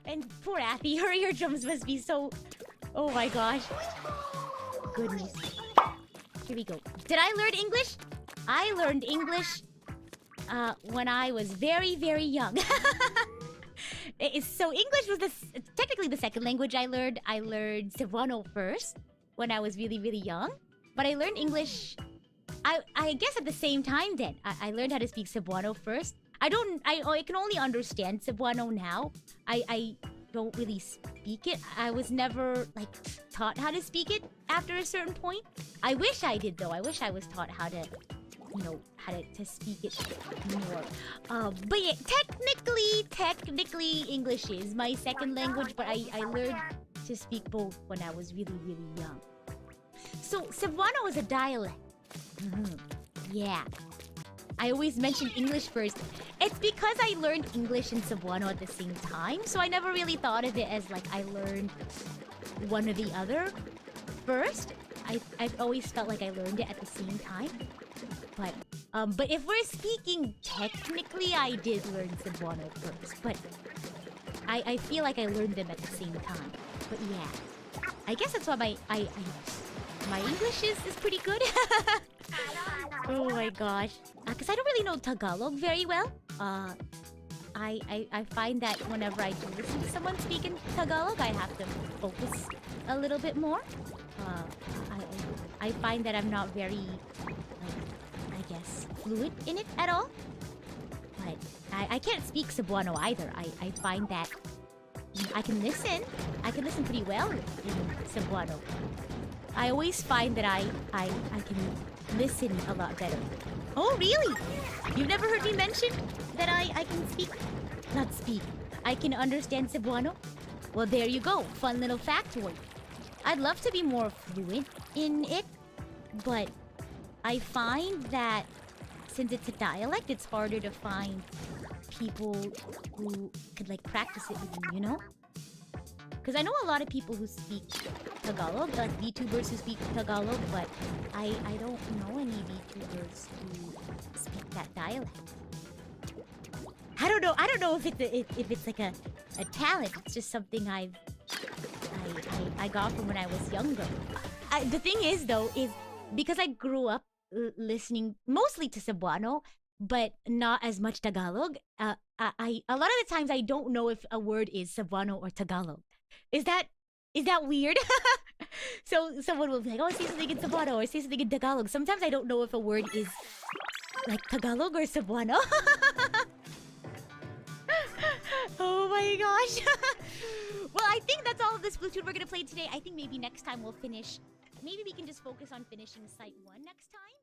And poor Athy, her eardrums must be so... Oh my gosh. Goodness. Here we go. Did I learn English? I learned English when I was very, very young. So English was technically the second language I learned. I learned Cebuano first when I was really, really young. But I learned English, I guess at the same time then. I learned how to speak Cebuano first. I can only understand Cebuano now. I don't really speak it. I was never, like, taught how to speak it after a certain point. I wish I did, though. I wish I was taught how to, you know, how to speak it more. But yeah, technically, English is my second language, but I learned to speak both when I was really, really young. So, Cebuano is a dialect. Yeah. I always mention English first. It's because I learned English and Cebuano at the same time, so I never really thought of it as like I learned one or the other first. I've always felt like I learned it at the same time. But if we're speaking technically, I did learn Cebuano first. But I feel like I learned them at the same time. But yeah, I guess that's why my English is pretty good. Oh my gosh. Because I don't really know Tagalog very well. I find that whenever I do listen to someone speak in Tagalog, I have to focus a little bit more. I find that I'm not very, like, I guess, fluent in it at all. But I can't speak Cebuano either. I find that I can listen. I can listen pretty well in Cebuano. I always find that I can listen a lot better. Oh, really? You've never heard me mention that I can speak? Not speak. I can understand Cebuano? Well, there you go. Fun little factoid. I'd love to be more fluent in it, but I find that since it's a dialect, it's harder to find people who could, like, practice it with you, you know? Because I know a lot of people who speak Tagalog, like VTubers who speak Tagalog, but I don't know any VTubers who speak that dialect. I don't know if it's like a talent. It's just something I got from when I was younger. The thing is, though, is because I grew up listening mostly to Cebuano, but not as much Tagalog. A lot of the times I don't know if a word is Cebuano or Tagalog. Is that weird? So someone will be like, oh, say something in Cebuano or say something in Tagalog. Sometimes I don't know if a word is like Tagalog or Cebuano. Oh my gosh. Well, I think that's all of the Splatoon we're gonna play today. I think maybe next time we'll finish. Maybe we can just focus on finishing Site 1 next time.